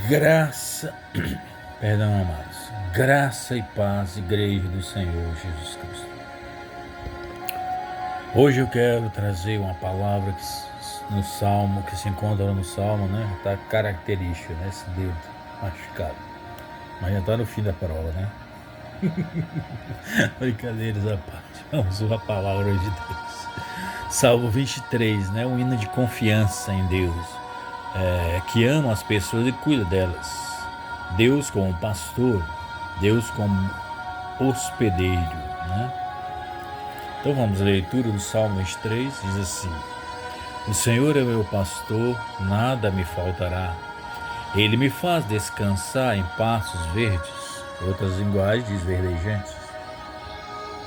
Graça, perdão, amados, graça e paz, Igreja do Senhor Jesus Cristo. Hoje eu quero trazer uma palavra no Salmo, que se encontra no Salmo, né? Tá característica, né? Esse dedo machucado. Mas já tá no fim da prova, né? Brincadeiras à parte. Vamos usar a palavra de Deus. Salmo 23, né? Um hino de confiança em Deus. Que ama as pessoas e cuida delas. Deus como pastor, Deus como hospedeiro, né? Então vamos à leitura do Salmo 23, diz assim: O Senhor é meu pastor, nada me faltará. Ele me faz descansar em pastos verdes. Outras linguagens diz verdejantes.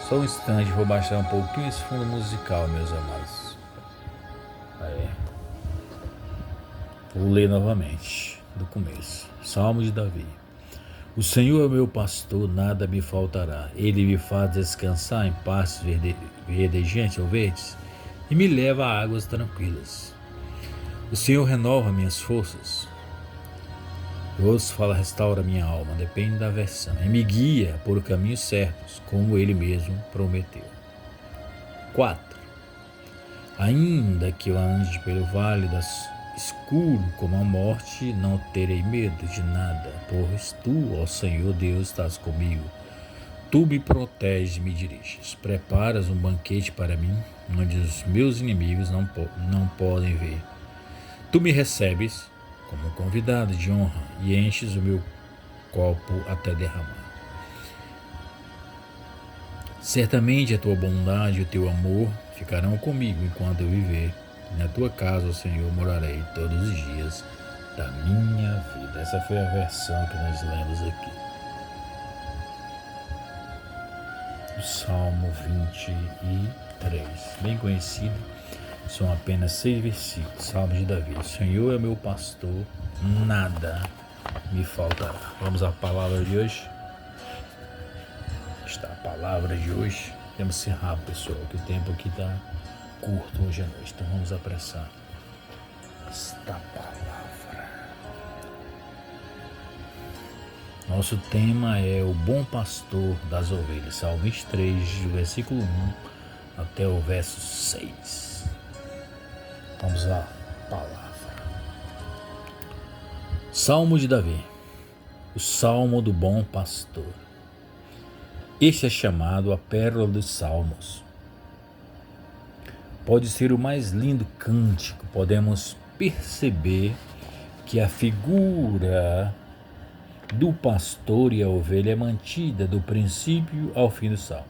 Só um instante, vou baixar um pouquinho esse fundo musical, meus amados. Vou ler novamente, do começo. Salmo de Davi. O Senhor é meu pastor, nada me faltará. Ele me faz descansar em pastos verdejantes ou verdes e me leva a águas tranquilas. O Senhor renova minhas forças. O outro fala, restaura minha alma, depende da versão. E me guia por caminhos certos, como Ele mesmo prometeu. 4. Ainda que eu ande pelo vale escuro como a morte, não terei medo de nada, pois Tu, ó Senhor Deus, estás comigo. Tu me proteges e me diriges. Preparas um banquete para mim, onde os meus inimigos não podem ver. Tu me recebes como convidado de honra e enches o meu copo até derramar. Certamente a tua bondade e o teu amor ficarão comigo enquanto eu viver. Na tua casa, ó Senhor, morarei todos os dias da minha vida. Essa foi a versão que nós lemos aqui. O Salmo 23, bem conhecido, são apenas 6 versículos. Salmo de Davi. O Senhor é meu pastor, nada me faltará. Vamos à palavra de hoje. Está a palavra de hoje. Temos que ser rápido, pessoal, que o tempo aqui está curto hoje à noite. Então vamos apressar. Esta palavra. Nosso tema é o bom pastor das ovelhas. Salmo 23, do versículo 1 até o verso 6. Vamos à palavra. Salmo de Davi. O Salmo do bom pastor. Este é chamado a pérola dos salmos. Pode ser o mais lindo cântico. Podemos perceber que a figura do pastor e a ovelha é mantida do princípio ao fim do salmo.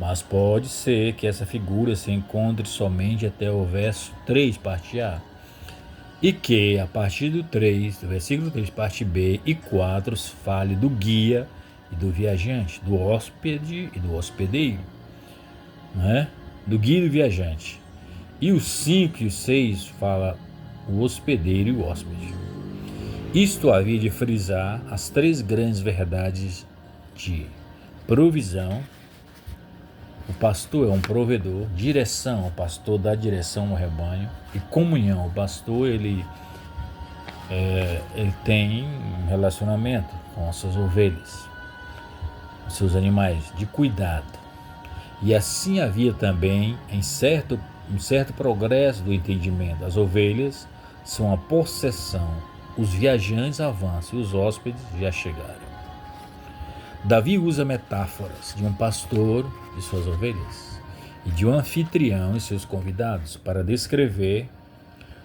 Mas pode ser que essa figura se encontre somente até o verso 3, parte A, e que a partir do versículo 3, parte B e 4, fale do guia e do viajante, do hóspede e do hospedeiro, né? Do guia e do viajante. E o 5 e o 6 fala o hospedeiro e o hóspede. Isto havia de frisar as 3 grandes verdades de provisão. O pastor é um provedor, direção, o pastor dá direção ao rebanho, e comunhão, o pastor ele tem um relacionamento com as suas ovelhas, os seus animais, de cuidado. E assim havia também um certo progresso do entendimento. As ovelhas são a possessão, os viajantes avançam e os hóspedes já chegaram. Davi usa metáforas de um pastor e suas ovelhas e de um anfitrião e seus convidados para descrever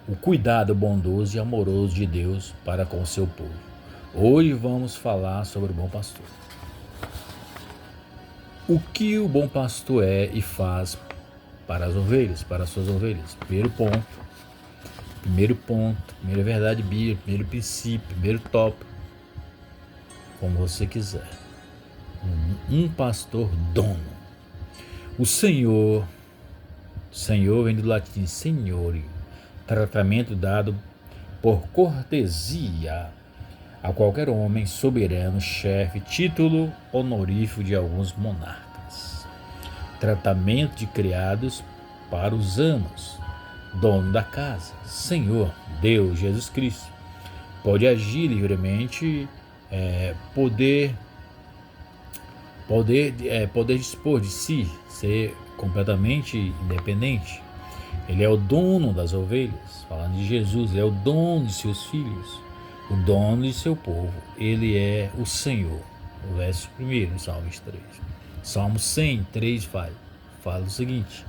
o cuidado bondoso e amoroso de Deus para com o seu povo. Hoje vamos falar sobre o bom pastor. O que o bom pastor é e faz para as ovelhas, para as suas ovelhas? Primeiro ponto, primeira verdade bíblica, primeiro princípio, primeiro tópico, como você quiser. Um pastor dono. O Senhor vem do latim signore, tratamento dado por cortesia a qualquer homem, soberano, chefe, título honorífico de alguns monarcas. Tratamento de criados para os amos, dono da casa, Senhor, Deus, Jesus Cristo. pode agir livremente, poder dispor de si, ser completamente independente. Ele é o dono das ovelhas, falando de Jesus, ele é o dono de seus filhos, o dono de seu povo, ele é o Senhor. O verso 1, Salmo 23. Salmo 103 fala o seguinte,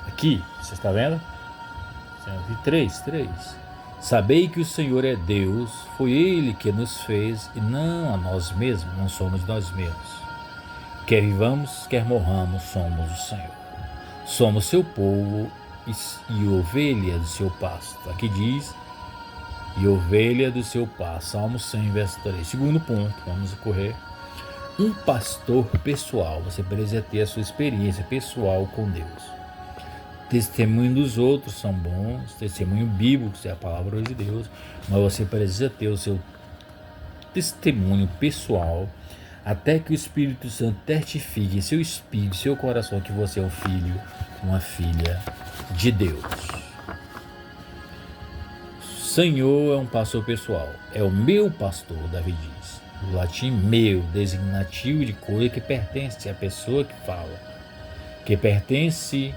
aqui, você está vendo? 103. Sabei que o Senhor é Deus, foi Ele que nos fez e não a nós mesmos, não somos nós mesmos. Quer vivamos, quer morramos, somos o Senhor. Somos seu povo e ovelha do seu pasto. Aqui diz, e ovelha do seu pasto. Salmo 100, verso 3. Segundo ponto, vamos correr. Um pastor pessoal. Você precisa ter a sua experiência pessoal com Deus. Testemunho dos outros são bons, testemunho bíblico, é a palavra de Deus, mas você precisa ter o seu testemunho pessoal, até que o Espírito Santo testifique em seu espírito, seu coração, que você é um filho, uma filha de Deus. Senhor é um pastor pessoal, é o meu pastor, Davi diz. O latim meu, designativo de coisa que pertence à pessoa que fala, que pertence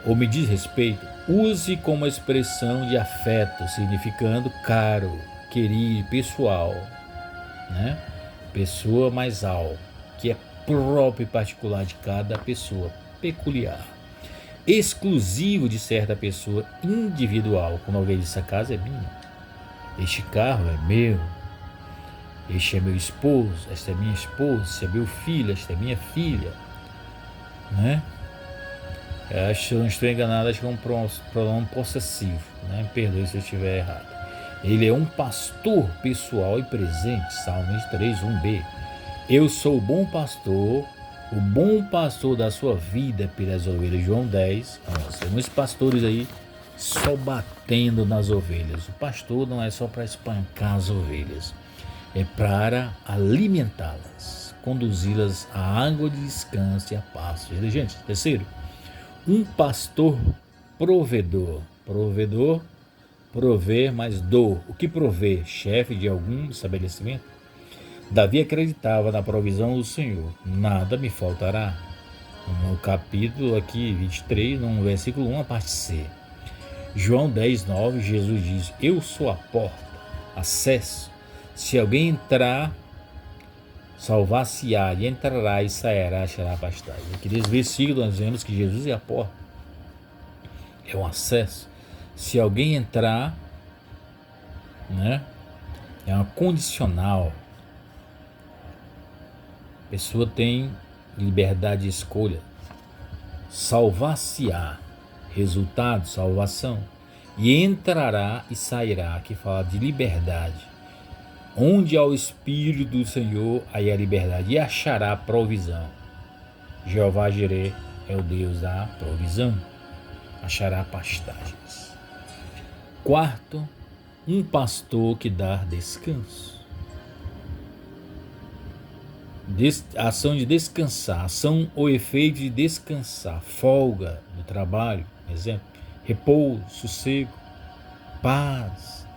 ou me diz respeito, use como expressão de afeto, significando caro, querido, pessoal, né? Pessoa mais al, que é próprio e particular de cada pessoa, peculiar, exclusivo de certa pessoa, individual, como alguém disse, a casa é minha, este carro é meu, este é meu esposo, esta é minha esposa, este é meu filho, esta é minha filha, né? Acho que eu não estou enganado, acho que é um pronome possessivo, né? Me perdoe se eu estiver errado. Ele é um pastor pessoal e presente, Salmo 3, 1b. Eu sou o bom pastor da sua vida pelas ovelhas, João 10. Então, tem muitos pastores aí só batendo nas ovelhas. O pastor não é só para espancar as ovelhas, é para alimentá-las, conduzi-las à água de descanso e a pasto. Gente, terceiro, um pastor provedor. Prover mais dor. O que prover? Chefe de algum estabelecimento? Davi acreditava na provisão do Senhor. Nada me faltará. No capítulo aqui 23, no versículo 1, a parte C. João 10, 9, Jesus diz, eu sou a porta, acesso. Se alguém entrar, salvar-se-á, e entrará e sairá, achará pastagem. Aqui nesse versículo nós vemos que Jesus é a porta, é um acesso. Se alguém entrar, né, é uma condicional. A pessoa tem liberdade de escolha. Salvar-se-á, resultado, salvação. E entrará e sairá, que fala de liberdade. Onde há o Espírito do Senhor, aí a liberdade, e achará provisão. Jeová Jireh é o Deus da provisão, achará pastagens. Quarto, um pastor que dá descanso. Ação de descansar, ação ou efeito de descansar, folga do trabalho, exemplo, repouso, sossego, paz,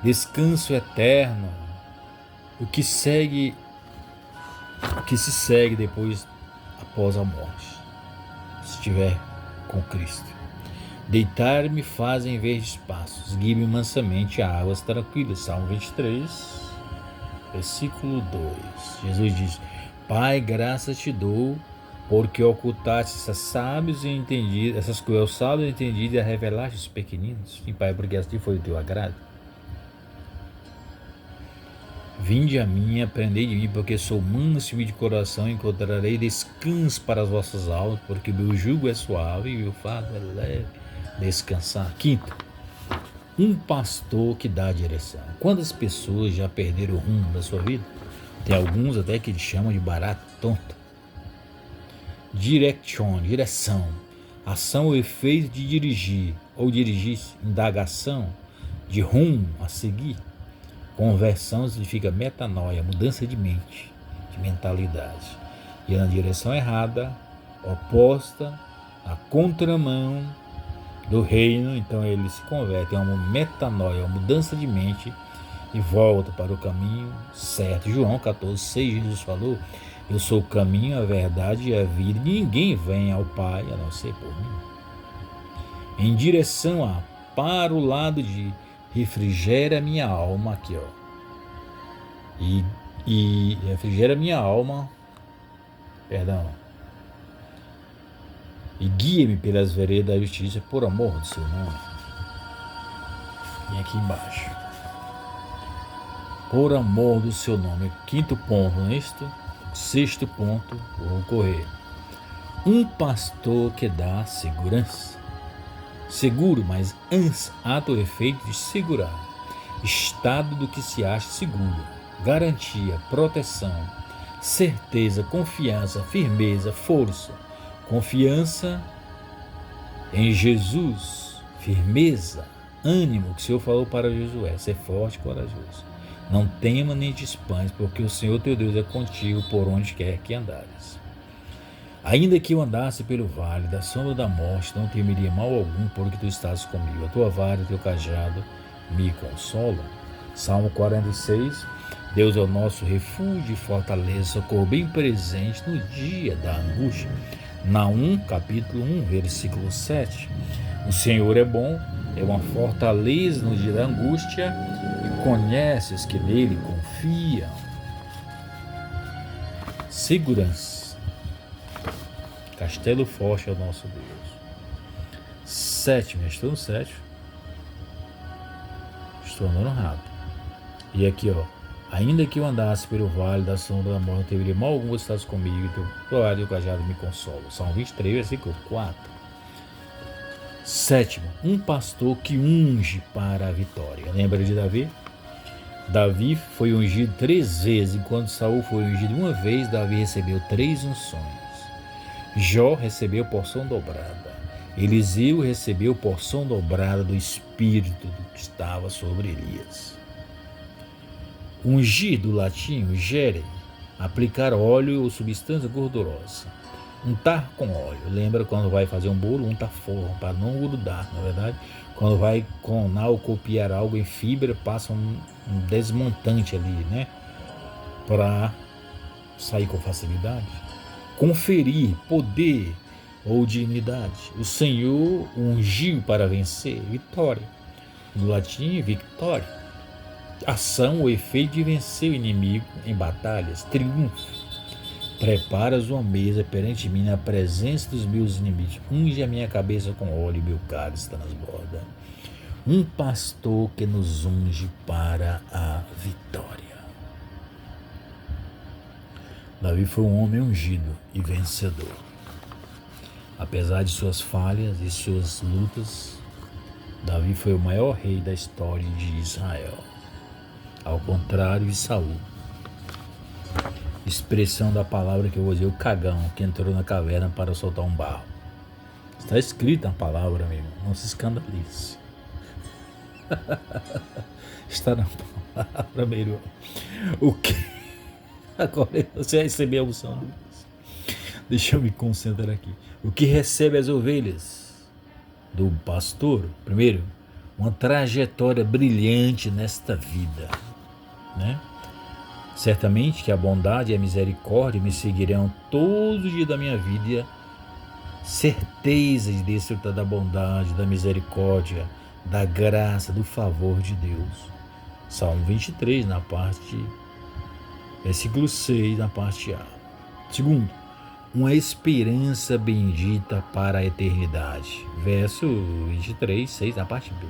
descanso eterno, o que se segue depois, após a morte, se estiver com Cristo. Deitar-me faz em vez de espaços, guie-me mansamente a águas tranquilas. Salmo 23, versículo 2. Jesus diz, Pai, graças te dou, porque ocultaste essas coisas aos sábios e entendidos e a revelaste aos pequeninos. E Pai, porque assim foi o teu agrado. Vinde a mim, aprendei de mim, porque sou manso e de coração, encontrarei descanso para as vossas almas, porque meu jugo é suave e meu fardo é leve. Descansar. Quinto, um pastor que dá direção. Quantas pessoas já perderam o rumo da sua vida? Tem alguns até que eles chamam de barato tonto. Direção. Ação ou efeito de dirigir, ou dirigir-se. Indagação, de rumo a seguir. Conversão significa metanoia, mudança de mente, de mentalidade. E na direção errada, oposta, a contramão, do reino, então ele se converte, é uma metanoia, uma mudança de mente e volta para o caminho certo. João 14,6, Jesus falou: eu sou o caminho, a verdade e a vida, e ninguém vem ao Pai a não ser por mim. Em direção para o lado de refrigera minha alma, aqui ó, e refrigera minha alma, perdão, e guia-me pelas veredas da justiça por amor do seu nome. E aqui embaixo, por amor do seu nome. Quinto ponto nisto. Sexto ponto, vou correr. Um pastor que dá segurança. Seguro, mas ato ou efeito de segurar. Estado do que se acha seguro. Garantia, proteção, certeza, confiança, firmeza, força. Confiança em Jesus, firmeza, ânimo, que o Senhor falou para Josué: ser forte e corajoso. Não tema nem te espantes, porque o Senhor teu Deus é contigo por onde quer que andares. Ainda que eu andasse pelo vale da sombra da morte, não temeria mal algum, porque tu estás comigo. A tua vara e o teu cajado me consolam. Salmo 46. Deus é o nosso refúgio e fortaleza, socorro bem presente no dia da angústia. Naum, capítulo 1, versículo 7. O Senhor é bom, é uma fortaleza no dia da angústia, e conhece os que nele confiam. Segurança. Castelo forte é o nosso Deus. Sétimo, estou no sétimo. Estou andando rápido. E aqui, ó. Ainda que eu andasse pelo vale da sombra da morte, não teria mal algum, você estás comigo, e teu cajado e o cajado me consolam. Salmo 23, versículo 4. Sétimo, um pastor que unge para a vitória. Lembra de Davi? Davi foi ungido 3 vezes, enquanto Saul foi ungido uma vez. Davi recebeu 3 unções. Jó recebeu porção dobrada. Eliseu recebeu porção dobrada do Espírito que estava sobre Elias. Ungir, do latim, ungere, aplicar óleo ou substância gordurosa. Untar com óleo. Lembra quando vai fazer um bolo, unta forma, para não grudar, na verdade. Quando vai clonar ou copiar algo em fibra, passa um desmontante ali, né? Para sair com facilidade. Conferir poder ou dignidade. O Senhor ungiu para vencer, vitória. No latim, victória. Ação ou efeito de vencer o inimigo em batalhas, triunfo. Preparas uma mesa perante mim na presença dos meus inimigos. Unge a minha cabeça com óleo e meu cálice transborda. Um pastor que nos unge para a vitória. Davi foi um homem ungido e vencedor. Apesar de suas falhas e suas lutas, Davi foi o maior rei da história de Israel. Ao contrário de Saul. Expressão da palavra que eu vou dizer, o cagão que entrou na caverna para soltar um barro. Está escrito na palavra, meu irmão, não se escandalize. Está na palavra, meu irmão. O que? Agora você recebeu a unção. Deixa eu me concentrar aqui. O que recebe as ovelhas do pastor? Primeiro, uma trajetória brilhante nesta vida, né? Certamente que a bondade e a misericórdia me seguirão todos os dias da minha vida. Certeza de desfrutar da bondade, da misericórdia, da graça, do favor de Deus. Salmo 23, na parte, versículo 6, na parte A. Segundo, uma esperança bendita para a eternidade. Verso 23, 6, na parte B.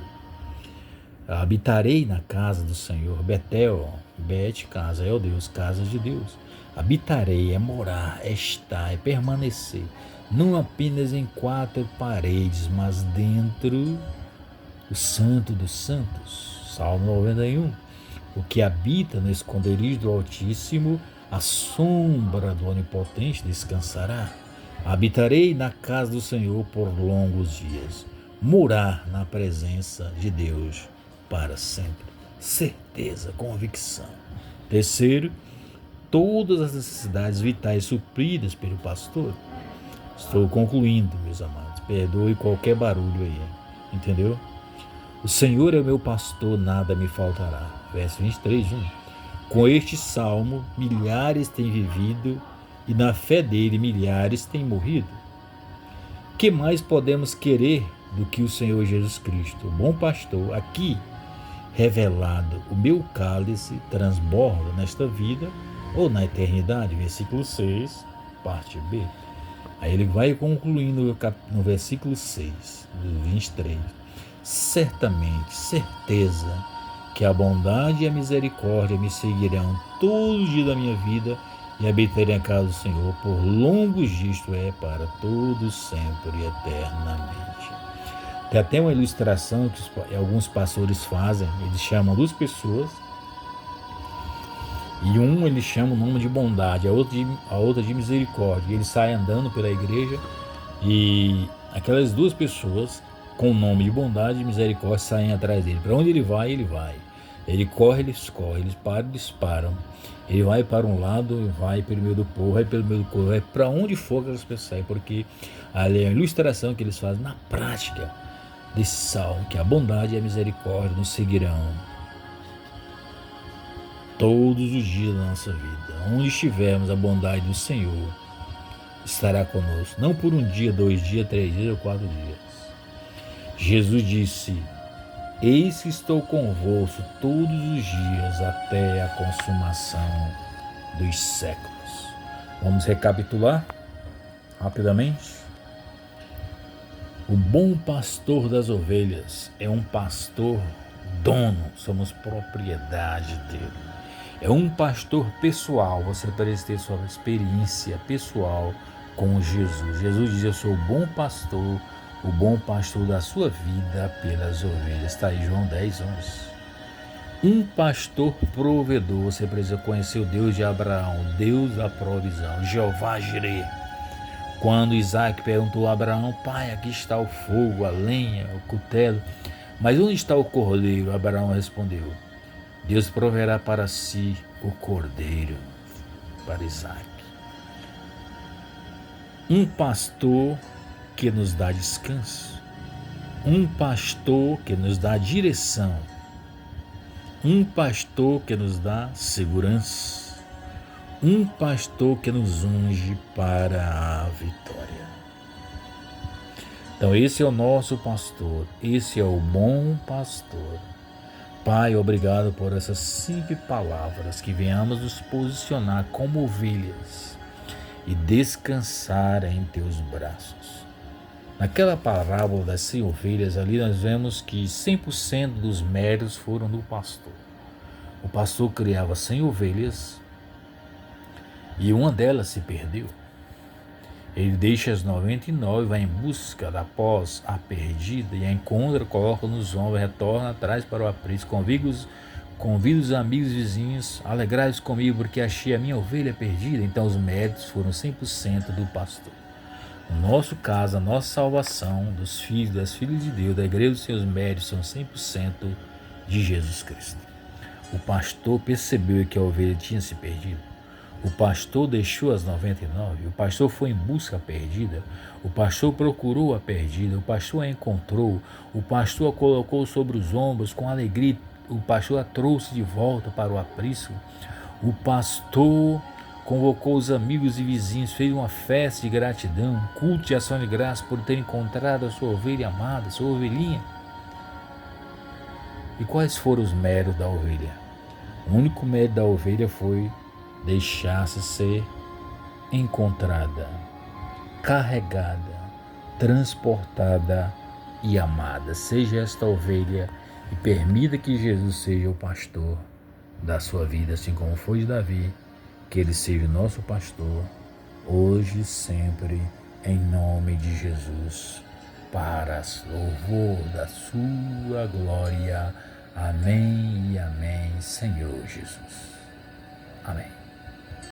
Habitarei na casa do Senhor. Betel, Bet, casa é o Deus, casa de Deus. Habitarei, é morar, é estar, é permanecer. Não apenas em 4 paredes, mas dentro do Santo dos Santos. Salmo 91. O que habita no esconderijo do Altíssimo, a sombra do Onipotente descansará. Habitarei na casa do Senhor por longos dias. Morar na presença de Deus para sempre. Certeza, convicção. Terceiro, todas as necessidades vitais supridas pelo pastor. Estou concluindo, meus amados. Perdoe qualquer barulho aí. entendeu? O Senhor é o meu pastor, nada me faltará. Verso 23, Com este salmo, milhares têm vivido e na fé dele milhares têm morrido. Que mais podemos querer do que o Senhor Jesus Cristo, o bom pastor, aqui revelado? O meu cálice transborda nesta vida ou na eternidade. Versículo 6, parte B. Aí ele vai concluindo no versículo 6, do 23. Certamente, certeza, que a bondade e a misericórdia me seguirão todos os dias da minha vida e habitarei na casa do Senhor por longos dias, isto é, para todos sempre e eternamente. Tem até uma ilustração que alguns pastores fazem, eles chamam duas pessoas, e ele chama o nome de bondade, a outra de misericórdia. Ele sai andando pela igreja e aquelas duas pessoas com o nome de bondade e misericórdia saem atrás dele. Para onde ele vai, ele vai. Ele corre, eles correm. Eles param, eles param. Ele vai para um lado, vai pelo meio do povo, vai pelo meio do povo, vai para onde for que as pessoas saem, porque ali é a ilustração que eles fazem na prática desse salmo, que a bondade e a misericórdia nos seguirão todos os dias da nossa vida. Onde estivermos, a bondade do Senhor estará conosco, não por um dia, 2 dias, 3 dias ou 4 dias. Jesus disse: eis que estou convosco todos os dias até a consumação dos séculos. Vamos recapitular rapidamente. O bom pastor das ovelhas é um pastor dono, somos propriedade dele. É um pastor pessoal, você precisa ter sua experiência pessoal com Jesus. Jesus diz: eu sou o bom pastor da sua vida pelas ovelhas. Está aí João 10, 11. Um pastor provedor, você precisa conhecer o Deus de Abraão, o Deus da provisão, Jeová Jireh. Quando Isaac perguntou a Abraão: pai, aqui está o fogo, a lenha, o cutelo, mas onde está o cordeiro? Abraão respondeu: Deus proverá para si o cordeiro, para Isaac. Um pastor que nos dá descanso, um pastor que nos dá direção, um pastor que nos dá segurança, um pastor que nos unge para a vitória. Então esse é o nosso pastor, esse é o bom pastor. Pai, obrigado por essas simples palavras, que venhamos nos posicionar como ovelhas e descansar em teus braços. Naquela parábola das 100 ovelhas, ali nós vemos que 100% dos méritos foram do pastor. O pastor criava 100 ovelhas e uma delas se perdeu. Ele deixa as 99, vai em busca da pós a perdida e a encontra, coloca nos ombros, retorna atrás para o aprisco. Convida os amigos e vizinhos: alegrai-vos comigo porque achei a minha ovelha perdida. Então os méritos foram 100% do pastor. No nosso caso, a nossa salvação dos filhos, das filhas de Deus, da igreja dos seus méritos são 100% de Jesus Cristo. O pastor percebeu que a ovelha tinha se perdido. O pastor deixou as 99, o pastor foi em busca da perdida, o pastor procurou a perdida, o pastor a encontrou, o pastor a colocou sobre os ombros com alegria, o pastor a trouxe de volta para o aprisco, o pastor convocou os amigos e vizinhos, fez uma festa de gratidão, culto de ação de graça por ter encontrado a sua ovelha amada, sua ovelhinha. E quais foram os méritos da ovelha? O único mérito da ovelha foi deixar-se ser encontrada, carregada, transportada e amada. Seja esta ovelha e permita que Jesus seja o pastor da sua vida, assim como foi de Davi, que ele seja o nosso pastor, hoje e sempre, em nome de Jesus, para louvor da sua glória. Amém e amém, Senhor Jesus. Amém.